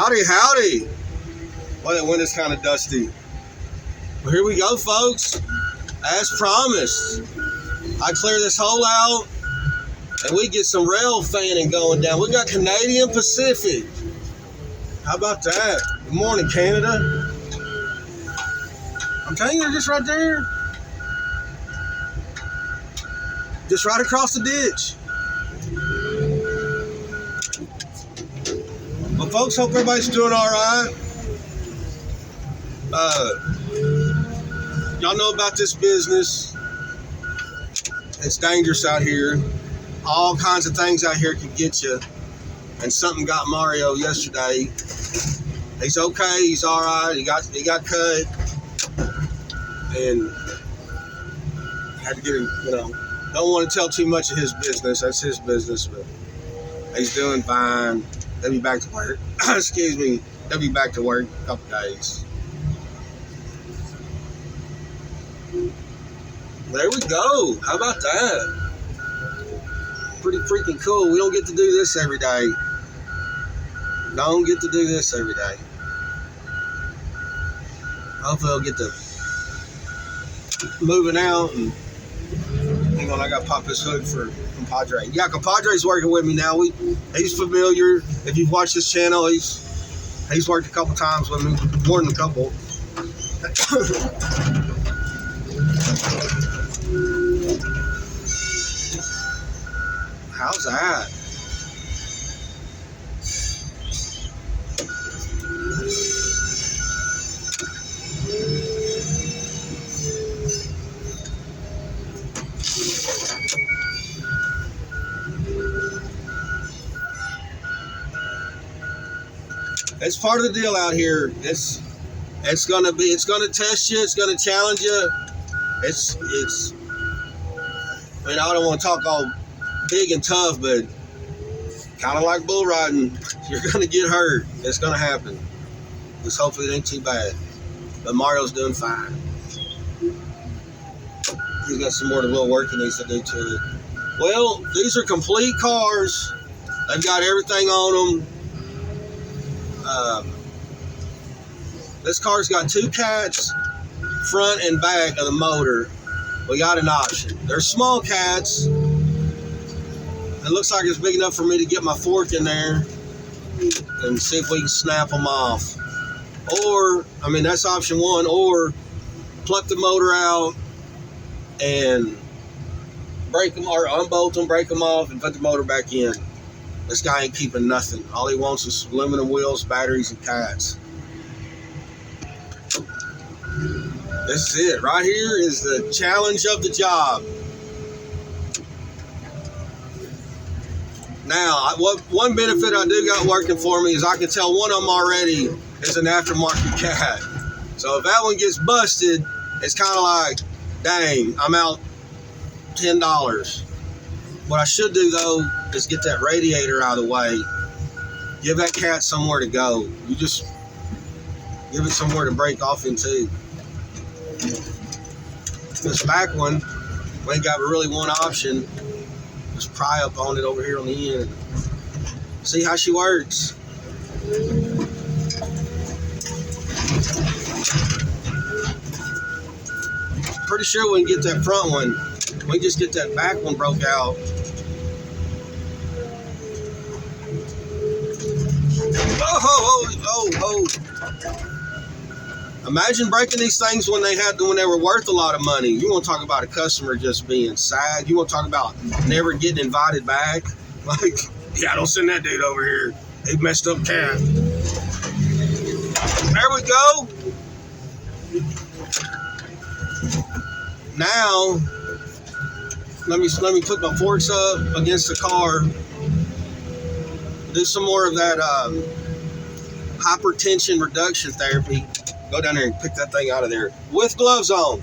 Howdy, howdy. Well, that wind is kind of dusty. Well, here we go, folks. As promised, I clear this hole out and we get some rail fanning going down. We got Canadian Pacific. How about that? Good morning, Canada. I'm telling you, they're just right there. Just right across the ditch. Well, folks, hope everybody's doing all right. Y'all know about this business. It's dangerous out here. All kinds of things out here can get you. And something got Mario yesterday. He's okay. He's all right. He got cut, and had to get him. Don't want to tell too much of his business. That's his business, but he's doing fine. They'll be back to work. Excuse me. They'll be back to work in a couple days. There we go. How about that? Pretty freaking cool. We don't get to do this every day. Don't get to do this every day. Hopefully I'll get to moving out and hang on, I gotta pop this hood for compadre. Yeah, compadre's working with me now. He's familiar. If you've watched this channel, he's worked a couple times with me, more than a couple. How's that? It's part of the deal out here. It's gonna test you. It's gonna challenge you. I mean, I don't want to talk all big and tough, but kind of like bull riding. You're gonna get hurt. It's gonna happen. Just hopefully it ain't too bad. But Mario's doing fine. He's got some more little work he needs to do to it. Well, these are complete cars. They've got everything on them. This car's got two cats, front and back of the motor. We got an option. They're small cats. It looks like it's big enough for me to get my fork in there and see if we can snap them off. Or, I mean, that's option one. Or pluck the motor out and break them, or unbolt them, break them off, and put the motor back in. This guy ain't keeping nothing. All he wants is aluminum wheels, batteries, and cats. This is it. Right here is the challenge of the job. Now, one benefit I do got working for me is I can tell one of them already is an aftermarket cat. So if that one gets busted, it's kind of like, dang, I'm out $10. What I should do, though, is get that radiator out of the way. Give that cat somewhere to go. You just give it somewhere to break off into. This back one, we ain't got really one option. Just pry up on it over here on the end. See how she works. Pretty sure we can get that front one. We can just get that back one broke out. Oh. Imagine breaking these things when they were worth a lot of money. You want to talk about a customer just being sad. You want to talk about never getting invited back. Like, yeah, don't send that dude over here. He messed up cat. There we go. Now, let me put my forks up against the car. Do some more of that hypertension reduction therapy. Go down there and pick that thing out of there with gloves on.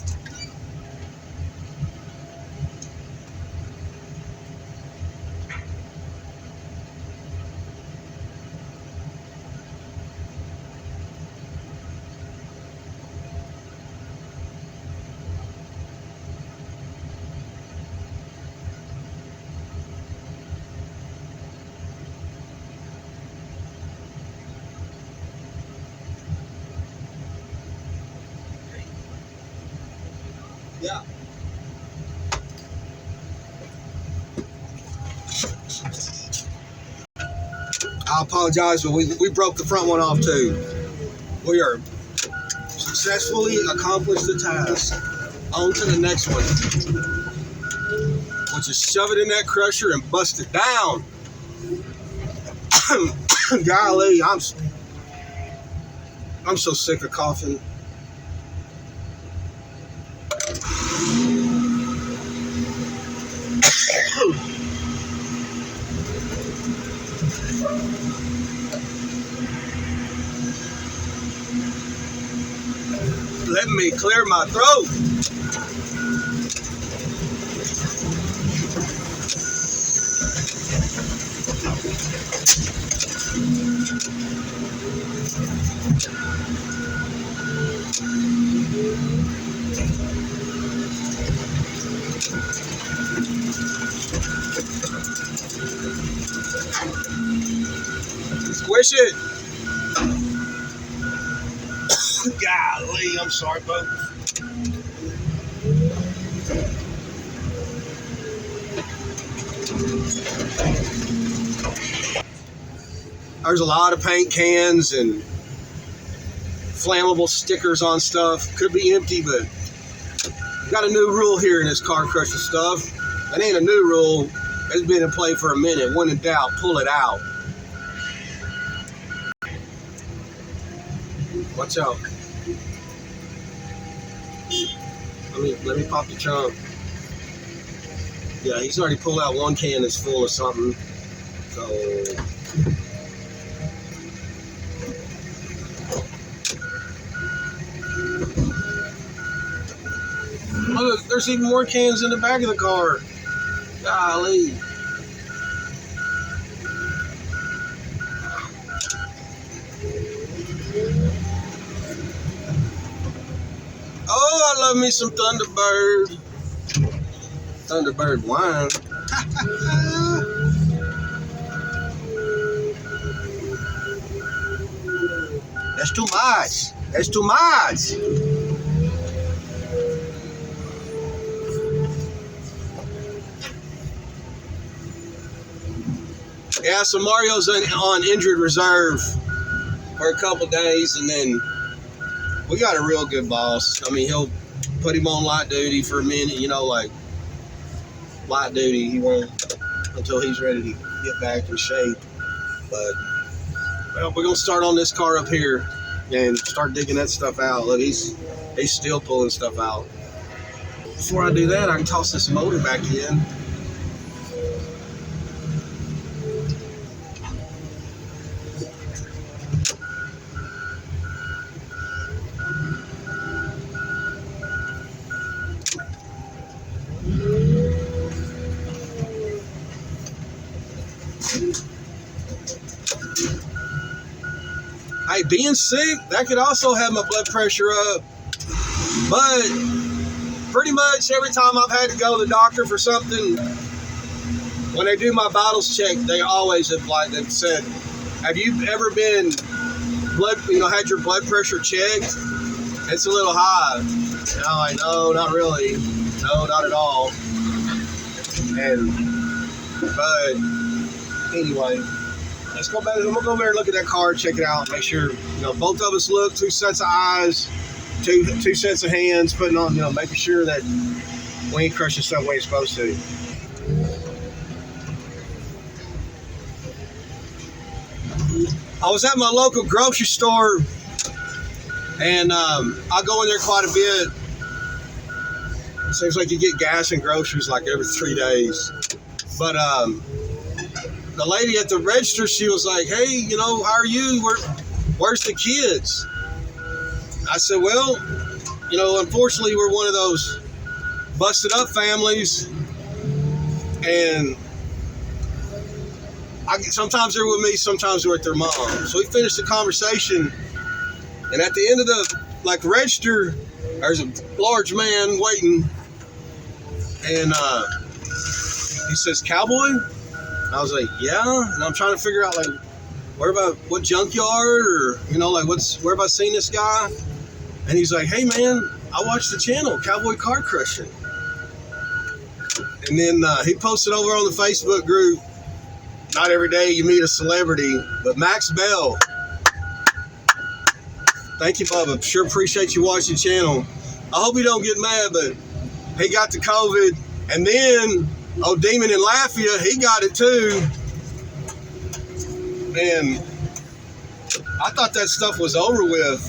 Yeah. I apologize, but we broke the front one off too. We are successfully accomplished the task. On to the next one, which is shove it in that crusher and bust it down. Golly, I'm so sick of coughing. Let me clear my throat. Squish it. Golly, I'm sorry, folks. There's a lot of paint cans and flammable stickers on stuff. Could be empty, but we got a new rule here in this car crushing stuff. That ain't a new rule. It's been in play for a minute. When in doubt, pull it out. Watch out. Let me pop the trunk. Yeah, he's already pulled out one can that's full of something. So look, there's even more cans in the back of the car. Golly. Oh, I love me some Thunderbird. Thunderbird wine. That's too much. That's too much. Yeah, so Mario's on injured reserve for a couple days, and then we got a real good boss. I mean, he'll put him on light duty for a minute, you know, like light duty. He won't until he's ready to get back in shape. But, well, we're going to start on this car up here and start digging that stuff out. Look, he's still pulling stuff out. Before I do that, I can toss this motor back in. Hey, being sick, that could also have my blood pressure up. But pretty much every time I've had to go to the doctor for something, when they do my vitals check, they always have said, have you ever been had your blood pressure checked? It's a little high. And I'm like, no, not really. No, not at all. But anyway, let's go back. I'm gonna go over there and look at that car, check it out, make sure both of us look. 2 sets of eyes, two sets of hands, putting on, making sure that we ain't crushing stuff we ain't supposed to. I was at my local grocery store, and I go in there quite a bit. It seems like you get gas and groceries like every 3 days. But the lady at the register, she was like, hey, how are you? Where's the kids? I said, well, unfortunately, we're one of those busted up families. And sometimes they're with me, sometimes they're with their mom. So we finished the conversation. And at the end of the register, there's a large man waiting. And he says, cowboy? I was like, yeah. And I'm trying to figure out, what junkyard or, where have I seen this guy? And he's like, hey, man, I watched the channel, Cowboy Car Crushing. And then he posted over on the Facebook group, not every day you meet a celebrity, but Max Bell. Thank you, Bubba. Sure appreciate you watching the channel. I hope you don't get mad, but he got the COVID. And then, Demon in Lafayette, he got it too. And I thought that stuff was over with.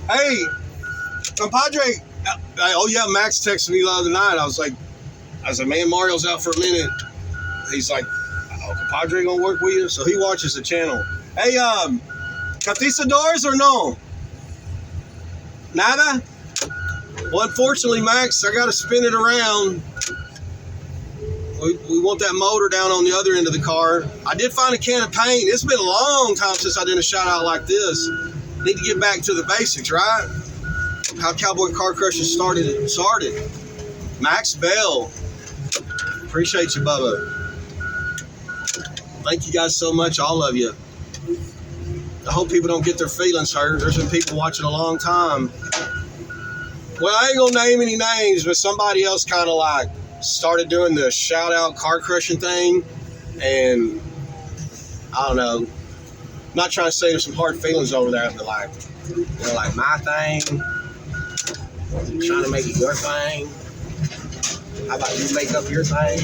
Hey, compadre. Oh yeah, Max texted me the other night. I was like, man, Mario's out for a minute. He's like, oh, compadre gonna work with you? So he watches the channel. Hey, cotizadores or no? Nada? Well, unfortunately, Max, I gotta spin it around. We want that motor down on the other end of the car. I did find a can of paint. It's been a long time since I did a shout out like this. Need to get back to the basics, right? How Cowboy Car Crushing started. Max Bell. Appreciate you, Bubba. Thank you guys so much, all of you. I hope people don't get their feelings hurt. There's been people watching a long time. Well, I ain't gonna name any names, but somebody else kind of like started doing the shout out car crushing thing, and I don't know. I'm not trying to say there's some hard feelings over there, but like, like my thing. I'm trying to make it your thing. How about you make up your thing?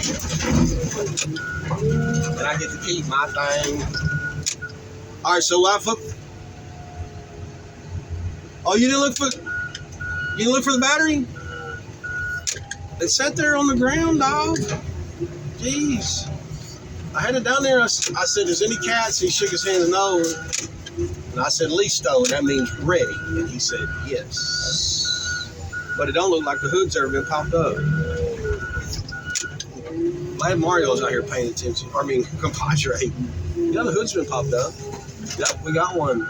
And I get to keep my thing. All right, so oh, you didn't look for the battery? It sat there on the ground, dog. Jeez. I had it down there. I said, "There's any cats?" He shook his hand no. And I said, "Listo," and that means ready. And he said, "Yes." But it don't look like the hood's ever been popped up. Glad Mario's out here paying attention. Compadre. Yeah, the hood's been popped up. Yep, we got one.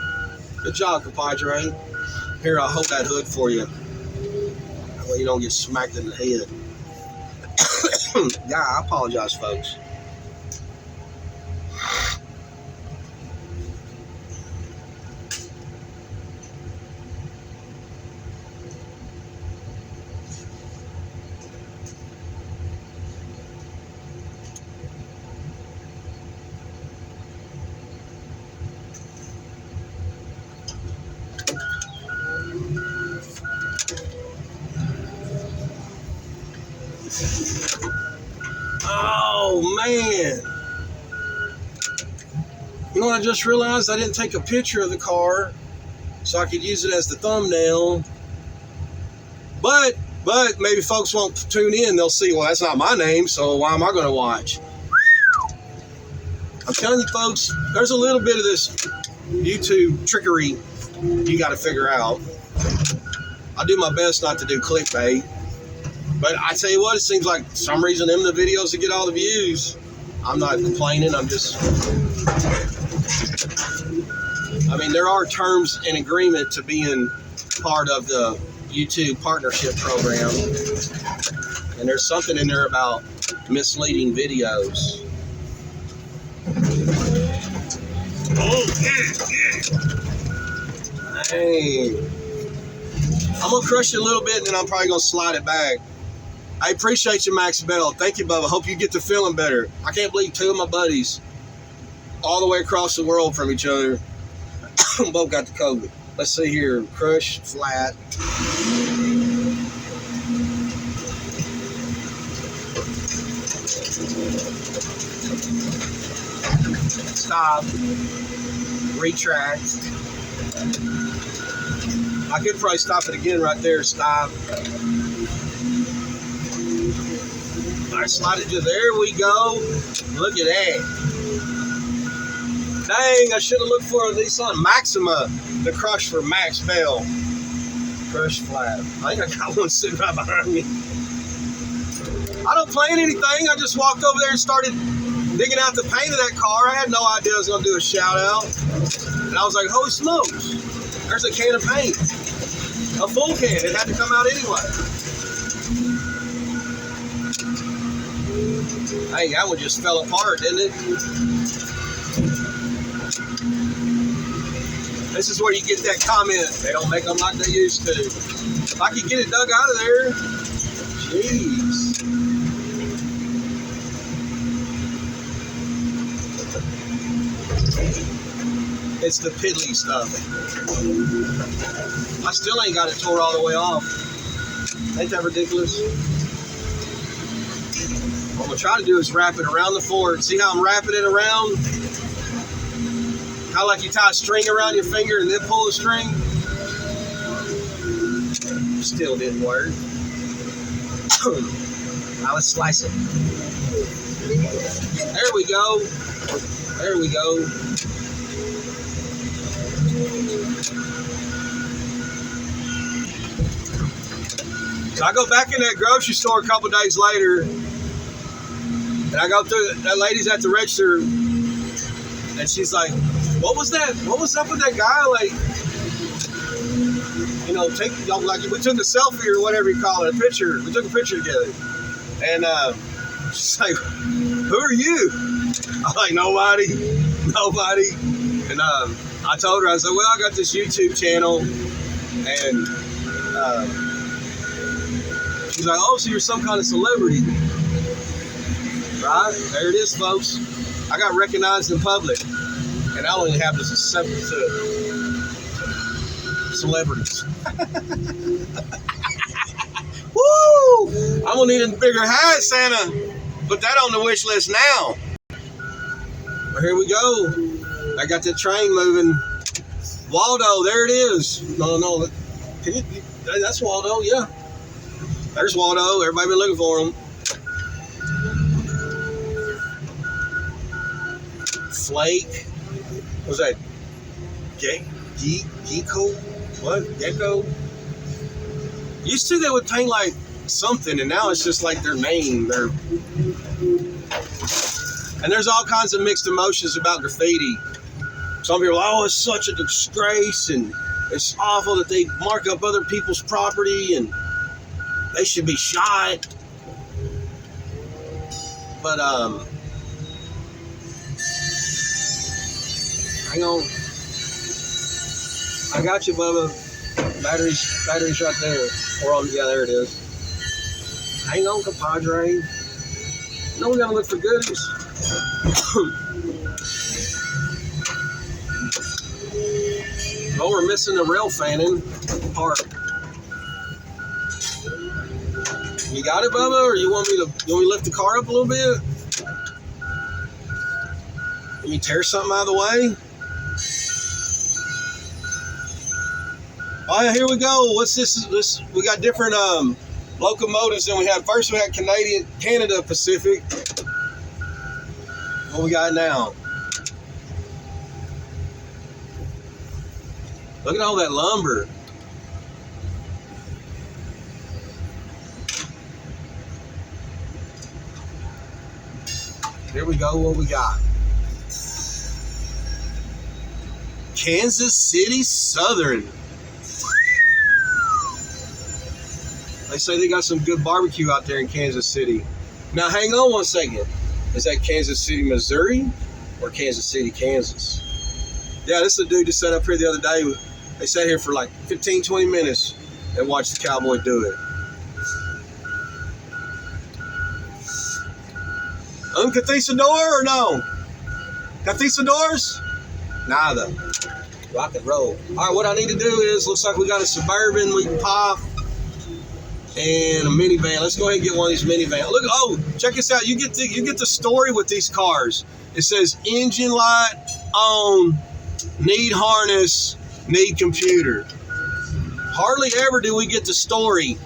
Good job, compadre. Here, I'll hold that hood for you. That way you don't get smacked in the head. Yeah, I apologize, folks. Oh, man. You know what I just realized? I didn't take a picture of the car so I could use it as the thumbnail. But maybe folks won't tune in. They'll see, well, that's not my name, so why am I going to watch? I'm telling you, folks, there's a little bit of this YouTube trickery you got to figure out. I do my best not to do clickbait. But I tell you what, it seems like for some reason them the videos that get all the views. I'm not complaining. I'm just, there are terms and agreement to being part of the YouTube partnership program. And there's something in there about misleading videos. Oh, yeah. Hey. I'm going to crush it a little bit and then I'm probably going to slide it back. I appreciate you, Max Bell. Thank you, Bubba. Hope you get to feeling better. I can't believe two of my buddies all the way across the world from each other both got the COVID. Let's see here. Crush, flat. Stop. Retract. I could probably stop it again right there. Stop. All right, slide it to there we go. Look at that. Dang, I should have looked for the Nissan Maxima, the crush for Max Bell. Crush flat. I think I got one sitting right behind me. I don't plan anything. I just walked over there and started digging out the paint of that car. I had no idea I was going to do a shout out. And I was like, holy smokes, there's a can of paint. A full can. It had to come out anyway. Hey, that one just fell apart, didn't it? This is where you get that comment. They don't make them like they used to. If I could get it dug out of there, jeez. It's the piddly stuff. I still ain't got it tore all the way off. Ain't that ridiculous? What I'm gonna try to do is wrap it around the floor. See how I'm wrapping it around? How like you tie a string around your finger and then pull the string? Still didn't work. Now let's slice it. There we go. There we go. So I go back in that grocery store a couple days later, and I go through, that lady's at the register, and she's like, what was that? What was up with that guy? Like, you know, like we took a selfie or whatever you call it, a picture. We took a picture together. And she's like, who are you? I'm like, nobody. And I told her, I said, well, I got this YouTube channel. And she's like, oh, so you're some kind of celebrity. Right? There it is, folks. I got recognized in public. And I only have this separate celebrities. Woo! I'm gonna need a bigger hat, Santa. Put that on the wish list now. Well, here we go. I got the train moving. Waldo, there it is. No. Can you? That's Waldo. Yeah. There's Waldo. Everybody been looking for him. Flake. What was that? Gecko? What? Gecko? Used to they would paint like something, and now it's just like their name. And there's all kinds of mixed emotions about graffiti. Some people are, oh, it's such a disgrace, and it's awful that they mark up other people's property, and they should be shot. But, hang on. I got you, Bubba. Battery's right there. Yeah, there it is. Hang on, compadre. No, we gotta look for goodies. Oh, we're missing the Railfanning part. You got it, Bubba, or you want me to lift the car up a little bit? Let me tear something out of the way. Oh yeah, here we go. What's this? We got different locomotives than we had. First we had Canada Pacific. What we got now? Look at all that lumber. Here we go, what we got? Kansas City Southern. They say they got some good barbecue out there in Kansas City. Now hang on one second. Is that Kansas City, Missouri or Kansas City, Kansas? Yeah, this is a dude that sat up here the other day. They sat here for like 15, 20 minutes and watched the cowboy do it. Conquistador or no? Conquistadors? Neither. Rock and roll. All right, what I need to do is, looks like we got a Suburban we can pop and a minivan. Let's go ahead and get one of these minivans. Look, oh, check this out. You get the story with these cars. It says engine light on, need harness, need computer. Hardly ever do we get the story.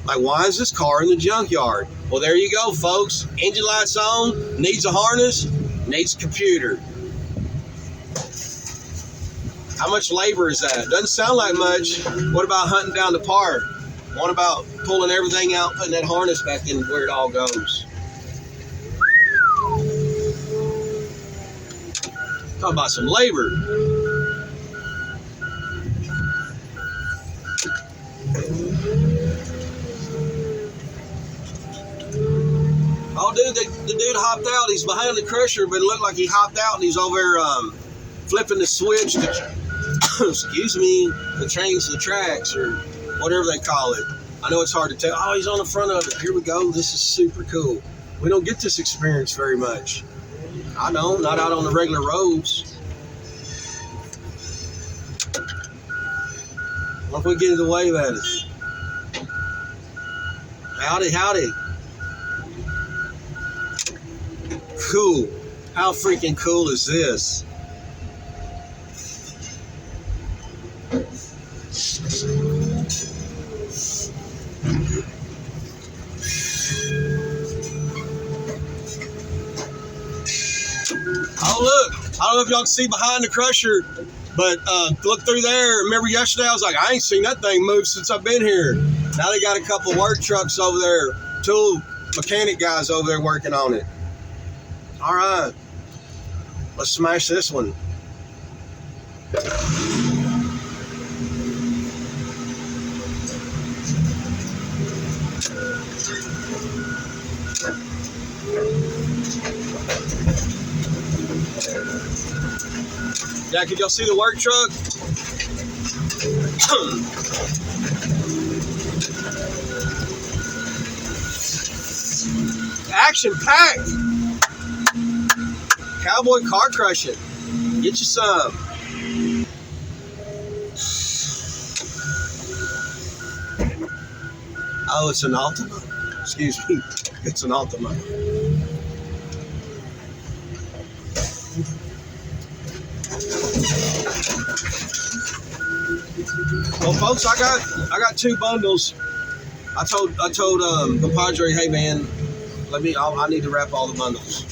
Like, why is this car in the junkyard? Well, there you go, folks. Engine lights on, needs a harness, needs a computer. How much labor is that? Doesn't sound like much. What about hunting down the part? What about pulling everything out, putting that harness back in where it all goes? Talk about some labor. Oh, dude, the dude hopped out. He's behind the crusher, but it looked like he hopped out and he's over there flipping the switch excuse me, to change the tracks or whatever they call it. I know it's hard to tell. Oh, he's on the front of it. Here we go. This is super cool. We don't get this experience very much. I know, not out on the regular roads. What if we get in the wave at us? Howdy, howdy. Cool. How freaking cool is this? Oh, look. I don't know if y'all can see behind the crusher, but look through there. Remember yesterday I was like, I ain't seen that thing move since I've been here. Now they got a couple work trucks over there, two mechanic guys over there working on it. All right, let's smash this one. Yeah, can y'all see the work truck? Action packed. Cowboy car crushing. Get you some. Oh, it's an Altima. Excuse me. It's an Altima. Well, folks, I got two bundles. I told compadre, hey man, I need to wrap all the bundles.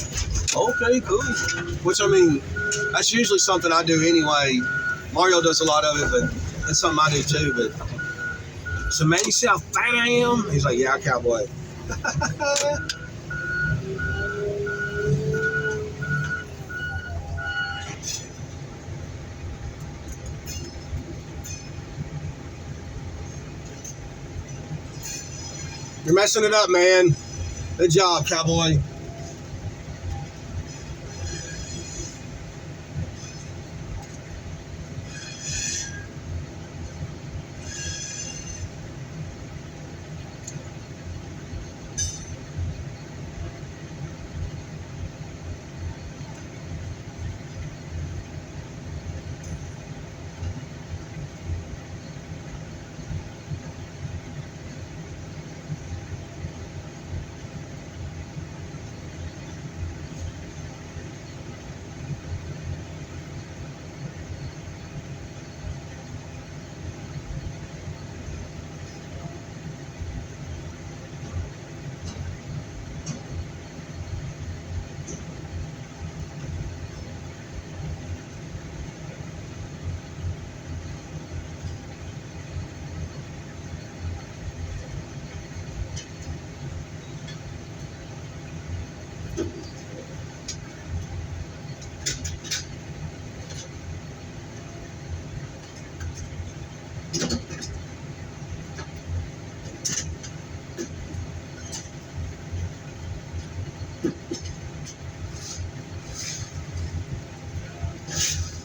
Okay, cool. Which, I mean, that's usually something I do anyway. Mario does a lot of it, but it's something I do too. But so, man, you see how fat I am? He's like, yeah, cowboy. You're messing it up, man. Good job, cowboy.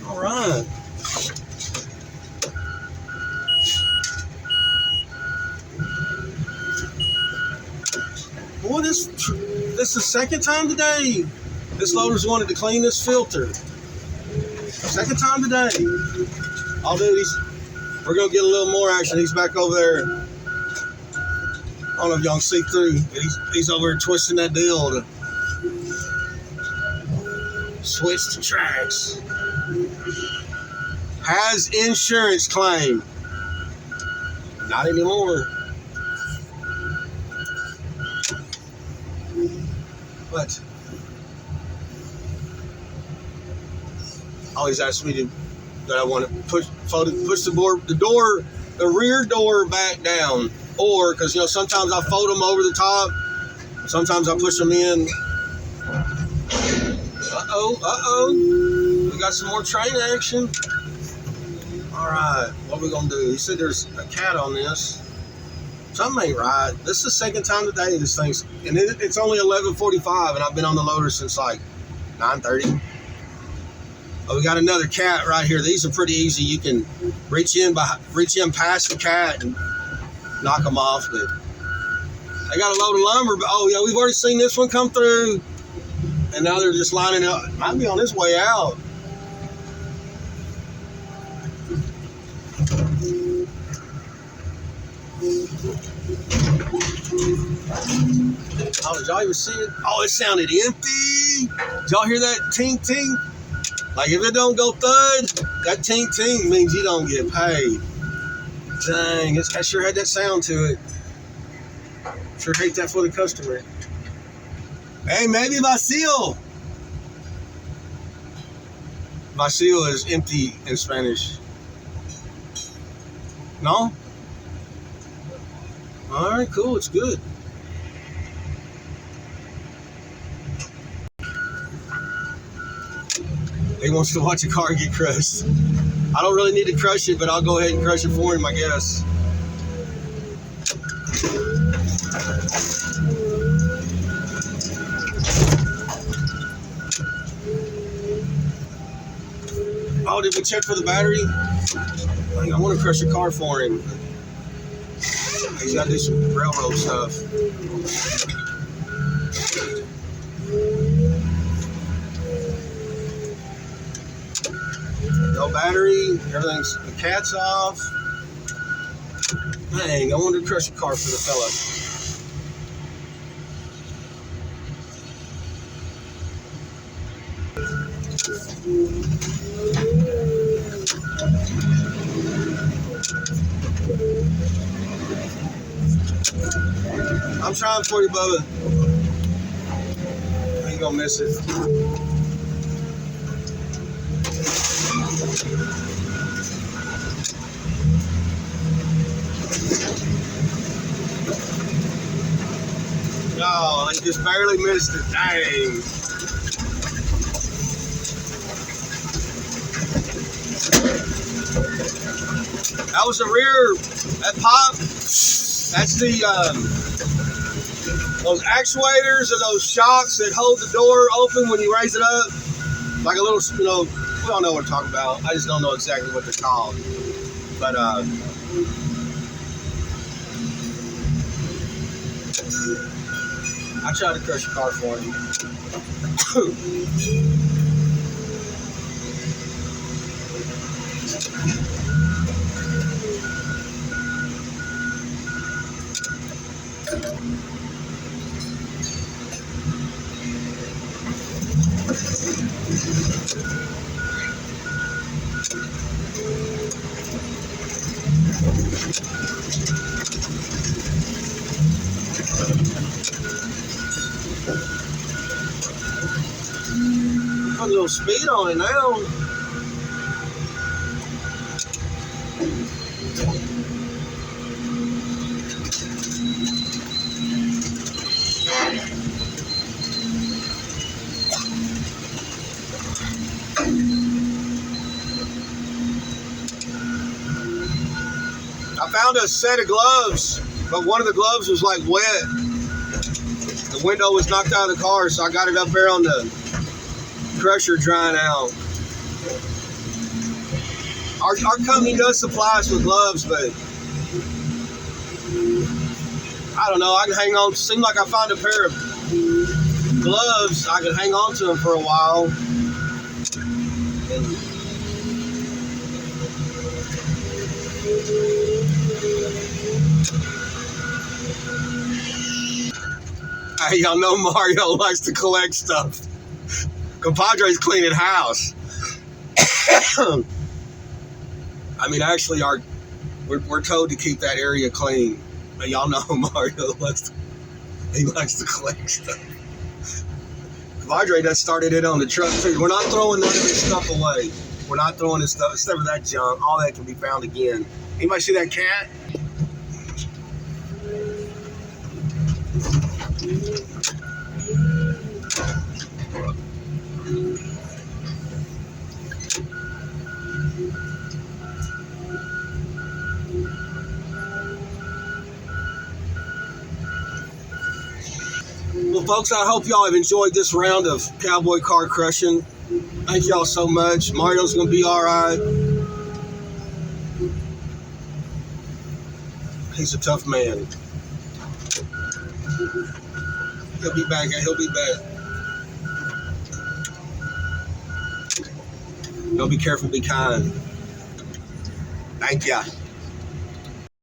All right. Boy, this is the second time today this loader's wanted to clean this filter. Second time today. I'll do these. We're gonna get a little more action. He's back over there. I don't know if y'all can see through. He's over there twisting that deal to switch the tracks. Has insurance claim. Not anymore. But always asked me that I want to push the rear door back down, or because sometimes I fold them over the top, sometimes I push them in. We got some more train action. All right, what are we gonna do? He said there's a cat on this. Something ain't right. This is the second time today this thing's, and it's only 11:45, and I've been on the loader since like 9:30. Oh, we got another cat right here. These are pretty easy. You can reach in past the cat and knock them off. But they got a load of lumber. But oh yeah, we've already seen this one come through, and now they're just lining up. Might be on his way out. Oh, did y'all even see it? Oh, it sounded empty. Did y'all hear that ting ting? Like if it don't go thud, that ting ting means you don't get paid. Dang, I sure had that sound to it. Sure hate that for the customer. Hey, maybe vacío. Vacío is empty in Spanish. No? All right, cool. It's good. He wants to watch a car get crushed. I don't really need to crush it, but I'll go ahead and crush it for him, I guess. Oh, did we check for the battery? I want to crush a car for him. He's got to do some railroad stuff. No battery, everything's, the cat's off. Dang, I wanted to crush a car for the fella. I'm trying for you, Bubba. I ain't gonna miss it. No, they just barely missed it. Dang. That was the rear, that pop, that's the, those actuators or those shocks that hold the door open when you raise it up. Like a little, you know, we don't know what we're talking about. I just don't know exactly what they're called. But, I tried to crush a car for him. Put a little speed on it now. I found a set of gloves, but one of the gloves was like wet. The window was knocked out of the car, so I got it up there on the crusher drying out. Our company does supply us with gloves, but I don't know. I can hang on. It seemed like I found a pair of gloves. I could hang on to them for a while. Hey, y'all know Mario likes to collect stuff. Compadre's cleaning house. I mean, actually, we're told to keep that area clean. But y'all know Mario likes to collect stuff. Compadre done started it on the truck too. We're not throwing none of this stuff away. We're not throwing this stuff, except for that junk. All that can be found again. Anybody see that cat? Well, folks, I hope y'all have enjoyed this round of cowboy car crushing. Thank y'all so much. Mario's gonna be all right. He's a tough man. He'll be back. He'll be back. Y'all be careful. Be kind. Thank ya.